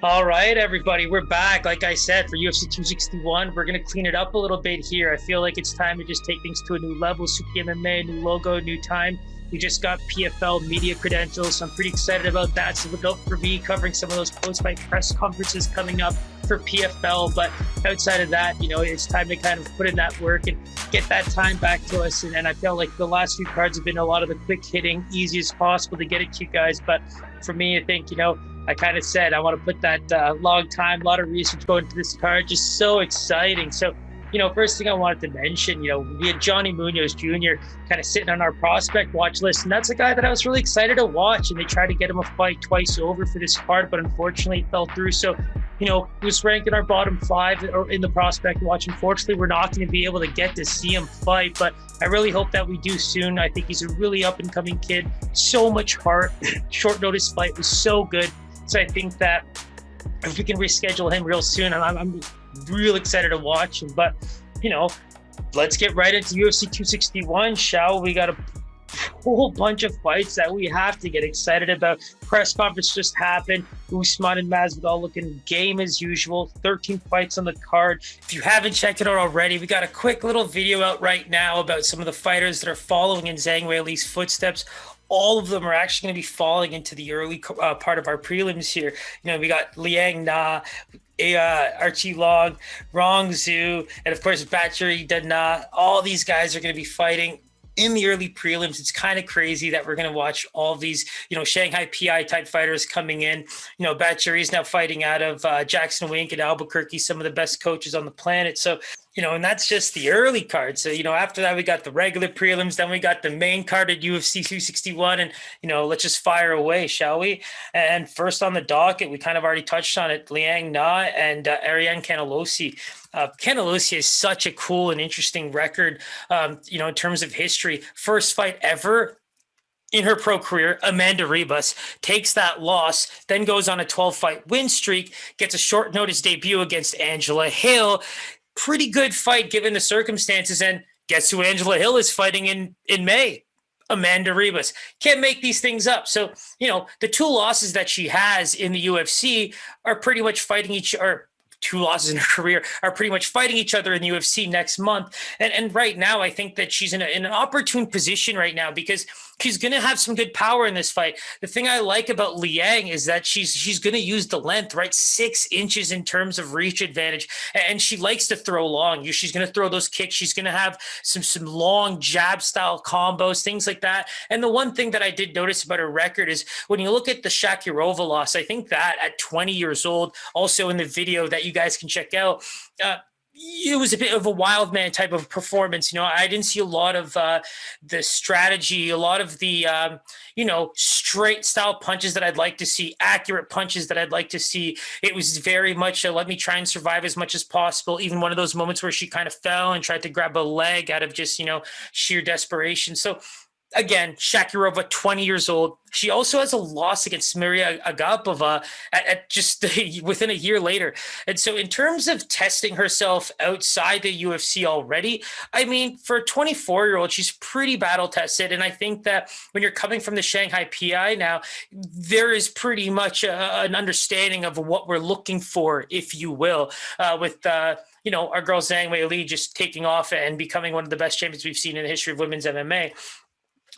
All right, everybody, we're back. Like I said, for UFC 261, we're going to clean it up a little bit here. I feel like it's time to just take things to a new level. SookyMMA, new logo, new time. We just got PFL media credentials, so I'm pretty excited about that. So look out for me covering some of those post-fight press conferences coming up for PFL. But outside of that, it's time to kind of put in that work and get that time back to us. And I feel like the last few cards have been a lot of the quick hitting, easy as possible to get it to you guys. But for me, I think, I kind of said I want to put that long time, a lot of research going into this card, just so exciting. So, first thing I wanted to mention, we had Johnny Munoz Jr. kind of sitting on our prospect watch list, and that's a guy that I was really excited to watch. And they tried to get him a fight twice over for this card, but unfortunately it fell through. So, he was ranked in our bottom 5 or in the prospect watch. Unfortunately, we're not going to be able to get to see him fight, but I really hope that we do soon. I think he's a really up and coming kid, so much heart. Short notice fight was so good. So I think that if we can reschedule him real soon, I'm real excited to watch him. But, let's get right into UFC 261, shall we? Got a whole bunch of fights that we have to get excited about. Press conference just happened. Usman and Masvidal looking game as usual. 13 fights on the card. If you haven't checked it out already, we got a quick little video out right now about some of the fighters that are following in Zhang Weili's footsteps. All of them are actually going to be falling into the early part of our prelims here. We got Liang Na, Archie Long, Rong Zhu, and of course, Batchery Dana. All these guys are going to be fighting in the early prelims. It's kind of crazy that we're going to watch all these, Shanghai PI type fighters coming in. Batchery's now fighting out of Jackson Wink and Albuquerque, some of the best coaches on the planet. So, and that's just the early card. So, after that, we got the regular prelims, then we got the main card at UFC 261, and, let's just fire away, shall we? And first on the docket, we kind of already touched on it, Liang Na and Ariane Carnelossi. Carnelossi has such a cool and interesting record, in terms of history. First fight ever in her pro career, Amanda Ribas takes that loss, then goes on a 12-fight win streak, gets a short notice debut against Angela Hill. Pretty good fight given the circumstances. And guess who Angela Hill is fighting in May? Amanda Ribas. Can't make these things up. So, the 2 losses that she has in the UFC are pretty much fighting each other. 2 losses in her career are pretty much fighting each other in the UFC next month. And right now, I think that she's in an opportune position right now because she's going to have some good power in this fight. The thing I like about Liang is that she's going to use the length, right? 6 inches in terms of reach advantage. And she likes to throw long. She's going to throw those kicks. She's going to have some long jab style combos, things like that. And the one thing that I did notice about her record is when you look at the Shakirova loss, I think that at 20 years old, also in the video that you guys can check out, it was a bit of a wild man type of performance. I didn't see a lot of the strategy, a lot of the, straight style punches that I'd like to see, accurate punches that I'd like to see. It was very much let me try and survive as much as possible. Even one of those moments where she kind of fell and tried to grab a leg out of just, sheer desperation. So again, Shakirova, 20 years old. She also has a loss against Maria Agapova at just within a year later. And so in terms of testing herself outside the UFC already, I mean, for a 24-year-old, she's pretty battle tested. And I think that when you're coming from the Shanghai PI now, there is pretty much an understanding of what we're looking for, if you will, with our girl Zhang Weili just taking off and becoming one of the best champions we've seen in the history of women's MMA.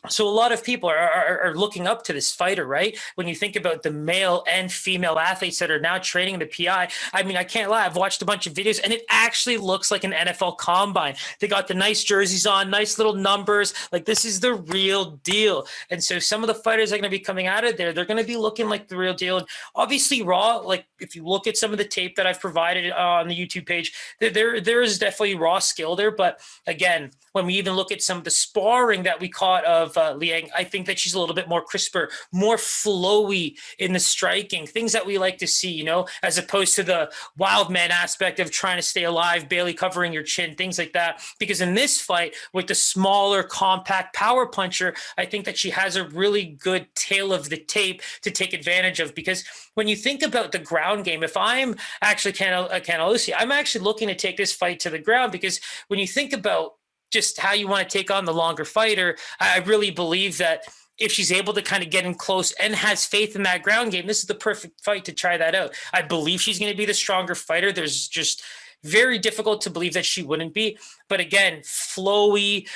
So a lot of people are looking up to this fighter, right? When you think about the male and female athletes that are now training the PI, I mean, I can't lie. I've watched a bunch of videos and it actually looks like an NFL combine. They got the nice jerseys on, nice little numbers. Like this is the real deal. And so some of the fighters are going to be coming out of there. They're going to be looking like the real deal. And obviously Raw, like if you look at some of the tape that I've provided on the YouTube page, there is definitely raw skill there. But again, when we even look at some of the sparring that we caught of Liang, I think that she's a little bit more crisper, more flowy in the striking, things that we like to see, as opposed to the wild man aspect of trying to stay alive, barely covering your chin, things like that. Because in this fight with the smaller, compact power puncher, I think that she has a really good tail of the tape to take advantage of. Because when you think about the ground game, if I'm actually Carnelossi, I'm actually looking to take this fight to the ground, because when you think about just how you want to take on the longer fighter, I really believe that if she's able to kind of get in close and has faith in that ground game, this is the perfect fight to try that out. I believe she's going to be the stronger fighter. There's just very difficult to believe that she wouldn't be. But again, flowy,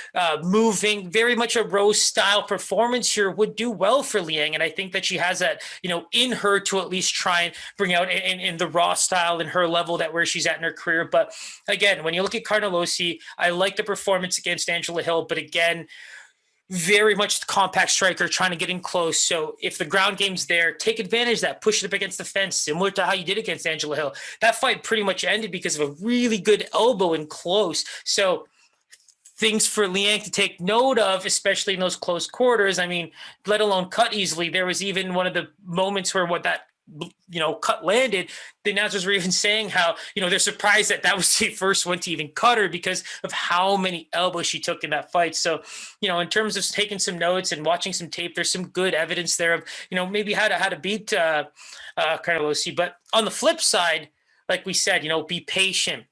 moving, very much a Rose style performance here would do well for Liang. And I think that she has that, in her to at least try and bring out in the raw style in her level that where she's at in her career. But again, when you look at Carnelossi, I like the performance against Angela Hill. But again, very much the compact striker trying to get in close. So if the ground game's there, take advantage of that, push it up against the fence, similar to how you did against Angela Hill. That fight pretty much ended because of a really good elbow in close. So things for Liang to take note of, especially in those close quarters. I mean, let alone cut easily. There was even one of the moments where cut landed, the announcers were even saying how, they're surprised that was the first one to even cut her because of how many elbows she took in that fight. So, in terms of taking some notes and watching some tape, there's some good evidence there of, maybe how to beat Carnelossi. But on the flip side, like we said, be patient.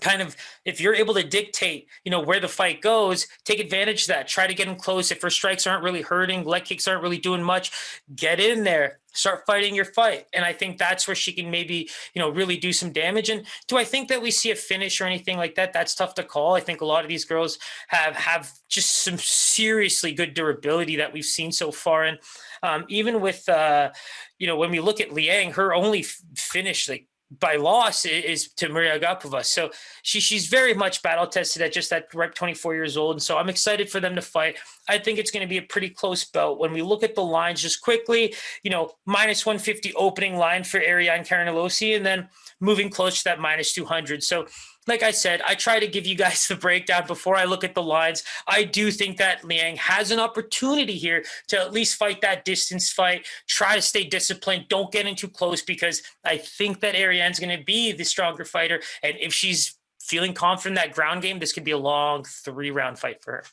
Kind of, if you're able to dictate, where the fight goes, take advantage of that. Try to get them close. If her strikes aren't really hurting, leg kicks aren't really doing much, get in there, start fighting your fight. And I think that's where she can maybe, really do some damage. And do I think that we see a finish or anything like that? That's tough to call. I think a lot of these girls have just some seriously good durability that we've seen so far. And even with, when we look at Liang, her only finish, by loss is to Maria Agapova. So she's very much battle tested at just that ripe 24 years old. And so I'm excited for them to fight. I think it's going to be a pretty close bout. When we look at the lines just quickly, minus 150 opening line for Ariane Carnelossi, and then moving close to that minus 200. So like I said, I try to give you guys the breakdown before I look at the lines. I do think that Liang has an opportunity here to at least fight that distance fight, try to stay disciplined, don't get in too close, because I think that Ariane's going to be the stronger fighter. And if she's feeling confident in that ground game, this could be a long 3-round fight for her.